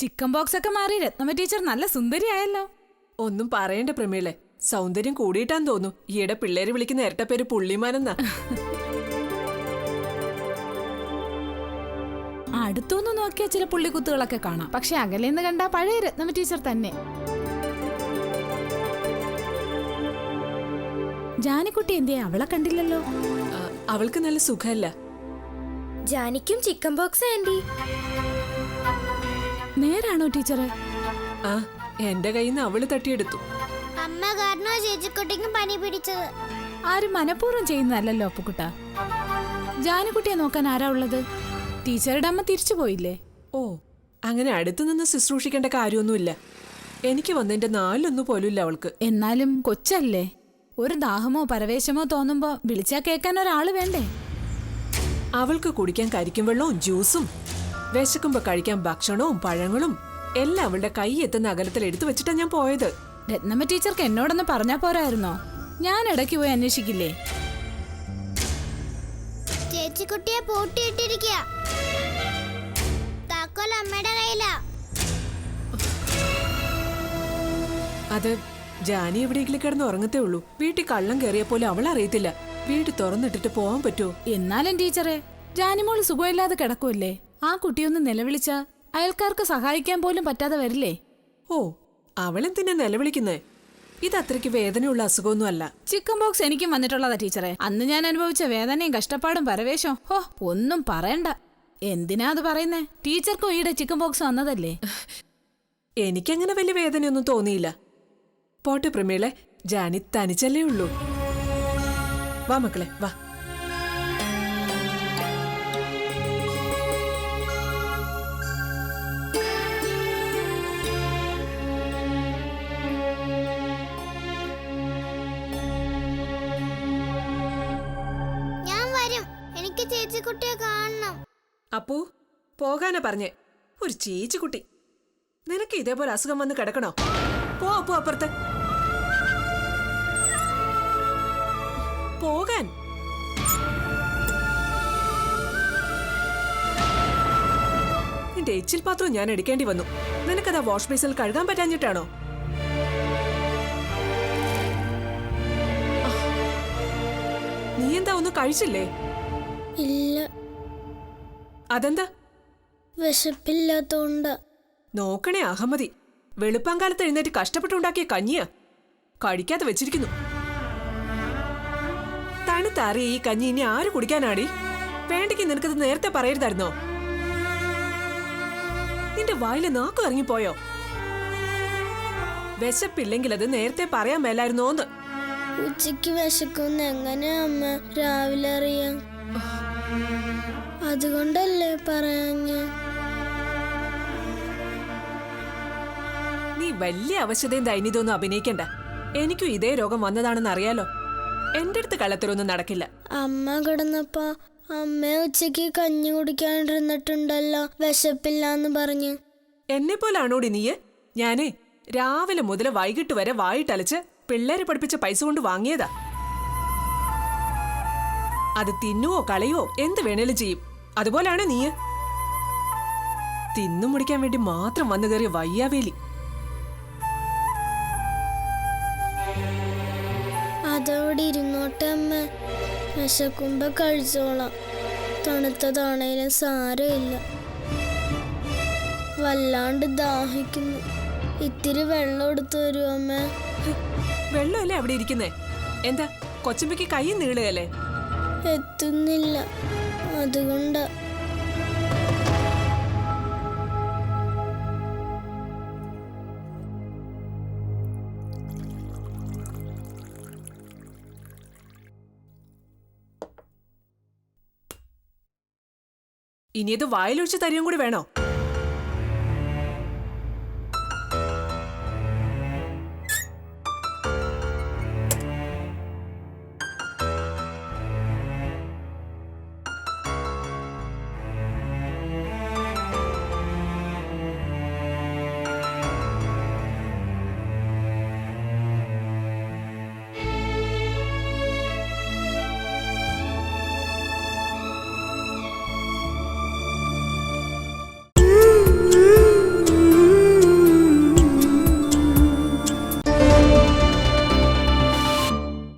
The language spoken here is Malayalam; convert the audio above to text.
ചിക്കൻ ബോക്സ് ഒക്കെ മാറി രത്നമ്മ ടീച്ചർ നല്ല സുന്ദരിയായല്ലോ. ഒന്നും പറയണ്ട പ്രമീളെ, സൗന്ദര്യം കൂടിയിട്ടാന്ന് തോന്നു. ഈയിടെ പിള്ളേര് വിളിക്കുന്ന ഇരട്ടപ്പേര് പുള്ളിമാനെന്നാ. അടുത്തൊന്നും നോക്കിയാ ചില പുള്ളിക്കുത്തുകളൊക്കെ കാണാം, പക്ഷെ അകലെന്ന് കണ്ടാ പഴയ രത്നമ്മ ടീച്ചർ തന്നെ. ജാനിക്കുട്ടി എന്തേ അവളെ കണ്ടില്ലല്ലോ? അവൾക്ക് നല്ല സുഖമല്ല. ജാനിക്കും ചിക്കൻ ബോക്സ് ആന്റി. നേരാണോ ടീച്ചറെ? ആ, എന്റെ കയ്യിൽ നിന്ന് അവള് തട്ടിയെടുത്തു. അമ്മ കാരണോ ചേച്ചിക്കുട്ടിക്കും പനി പിടിച്ചത്. ആരും മനഃപൂർവ്വം ചെയ്യുന്നതല്ലോ അപ്പുക്കുട്ട. ജാനിക്കുട്ടിയെ നോക്കാൻ ആരാ ഉള്ളത്? ടീച്ചറുടെ അമ്മ തിരിച്ചു പോയില്ലേ? ഓ, അങ്ങനെ അടുത്തു നിന്ന് ശുശ്രൂഷിക്കേണ്ട കാര്യമൊന്നുമില്ല. എനിക്ക് വന്നതിന്റെ 4 പോലും ഇല്ല അവൾക്ക്. എന്നാലും കൊച്ചല്ലേ, ഒരു ദാഹമോ പരവേശമോ തോന്നുമ്പോ വിളിച്ചാ കേൾക്കാൻ ഒരാള് വേണ്ടേ? അവൾക്ക് കുടിക്കാൻ കരിക്കും വെള്ളവും ജ്യൂസും, വിശക്കുമ്പോ കഴിക്കാൻ ഭക്ഷണവും പഴങ്ങളും എല്ലാം അവളുടെ കൈ എത്തുന്ന അകലത്തിൽ എടുത്തു വെച്ചിട്ടാ ഞാൻ പോയത്. രത്നമ്മ ടീച്ചർക്ക് എന്നോടൊന്ന് പറഞ്ഞാ പോരായിരുന്നോ? ഞാൻ ഇടയ്ക്ക് പോയി അന്വേഷിക്കില്ലേ? ചേച്ചിക്കുട്ടിയെ പൂട്ടിയിട്ടിരിക്കുക. താക്കോൽ അമ്മയുടെ കയ്യിലാ. അത് ജാനി എവിടെയെങ്കിലും കിടന്ന് ഉറങ്ങത്തേ ഉള്ളൂ. വീട്ടിൽ കള്ളം കയറിയ പോലെ അവൾ അറിയത്തില്ല. വീട് തുറന്നിട്ടിട്ട് പോവാൻ പറ്റുമോ? എന്നാലും ടീച്ചറെ, ജാനിമോൾ സുഖമില്ലാതെ കിടക്കുമല്ലേ? ആ കുട്ടിയൊന്ന് നിലവിളിച്ചാ അയൽക്കാർക്ക് സഹായിക്കാൻ പോലും പറ്റാതെ വരില്ലേ? ഓ, അവളെന്തിനാ നിലവിളിക്കുന്നേ? ഇത് അത്രയ്ക്ക് വേദനയുള്ള അസുഖമൊന്നും അല്ല. ചിക്കൻ ബോക്സ് എനിക്കും വന്നിട്ടുള്ളതാ ടീച്ചറെ. അന്ന് ഞാൻ അനുഭവിച്ച വേദനയും കഷ്ടപ്പാടും പരവേശം ഒന്നും പറയണ്ട. എന്തിനാ അത് പറയുന്നേ? ടീച്ചർക്കും ഈയിടെ ചിക്കൻ ബോക്സ് വന്നതല്ലേ? എനിക്കങ്ങനെ വലിയ വേദനയൊന്നും തോന്നിയില്ല. പോട്ടെ പ്രമീളെ, ജാനി തനിച്ചല്ലേ ഉള്ളൂ. വാ മക്കളെ, വാ. ഞാൻ വരും. എനിക്ക് ചേച്ചിക്കുട്ടിയെ കാണണം. അപ്പു, പോകാനാ പറഞ്ഞേ. ഒരു ചേച്ചിക്കുട്ടി. നിനക്ക് ഇതേപോലെ അസുഖം വന്ന് കിടക്കണോ? പോ അപ്പു, അപ്പുറത്ത് പോകാൻ. നിന്റെ എച്ചിൽ പാത്രം ഞാൻ എടുക്കേണ്ടി വന്നു. നിനക്കതാ വാഷ് ബേസിൽ കഴുകാൻ പറ്റാഞ്ഞിട്ടാണോ? നീ എന്താ ഒന്നും കഴിച്ചില്ലേ? ഇല്ല. അതെന്താ? വിശപ്പില്ലാത്തോണ്ട്. നോക്കണേ അഹമ്മദി, വെളുപ്പാങ്കാലത്ത് എഴുന്നേറ്റ് കഷ്ടപ്പെട്ടുണ്ടാക്കിയ കഞ്ഞിയാ കഴിക്കാതെ വെച്ചിരിക്കുന്നു. തണുത്താറിയ ഈ കഞ്ഞി ഇനി ആര് കുടിക്കാനാടി? വേണ്ടെങ്കിൽ നിനക്കത് നേരത്തെ പറയരുതായിരുന്നോ? നിന്റെ വായില് നാക്ക് ഇറങ്ങിപ്പോയോ? വിശപ്പില്ലെങ്കിൽ അത് നേരത്തെ പറയാൻ മേലായിരുന്നോന്ന്. ഉച്ചക്ക് വിശക്കുന്ന എങ്ങനെ അമ്മ രാവിലെ അറിയാം? അതുകൊണ്ടല്ലേ പറയാഞ്ഞ. നീ വലിയ അവശതയും ദൈന്യതൊന്നും അഭിനയിക്കണ്ട. എനിക്കും ഇതേ രോഗം വന്നതാണെന്ന് അറിയാലോ. എന്റെ അടുത്ത് കള്ളത്തരൊന്നും നടക്കില്ല. അമ്മ കിടന്നപ്പോ അമ്മ ഉച്ചക്ക് കഞ്ഞി കുടിക്കാണ്ടിരുന്നിട്ടുണ്ടല്ലോ, വിശപ്പില്ലാന്ന് പറഞ്ഞു. എന്നെ പോലാണോടി നീയ്? ഞാനേ രാവിലെ മുതൽ വൈകിട്ട് വരെ വായിട്ടലച്ച് പിള്ളേരെ പഠിപ്പിച്ച പൈസ കൊണ്ട് വാങ്ങിയതാ. അത് തിന്നുവോ കളയോ എന്ത് വേണേലും ചെയ്യും. അതുപോലാണ് നീ. തിന്നു മുടിക്കാൻ വേണ്ടി മാത്രം വന്നു കയറിയ വയ്യാവേലി. അതോടെ ഇരുന്നോട്ടെ അമ്മ, വിശക്കുമ്പോ കഴിച്ചോളാം. തണുത്തതാണേലും സാരമില്ല. വല്ലാണ്ട് ദാഹിക്കുന്നു. ഇത്തിരി വെള്ളം എടുത്തു തരുമോ അമ്മ? വെള്ളമല്ലേ അവിടെ ഇരിക്കുന്നേ? എന്താ കൊച്ചുമ്പയ്ക്ക് കൈ നീളുകയല്ലേ? എത്തുന്നില്ല, അതുകൊണ്ടാ. ഇനിയത് വായിലൊഴിച്ച് തരികയും കൂടി വേണോ?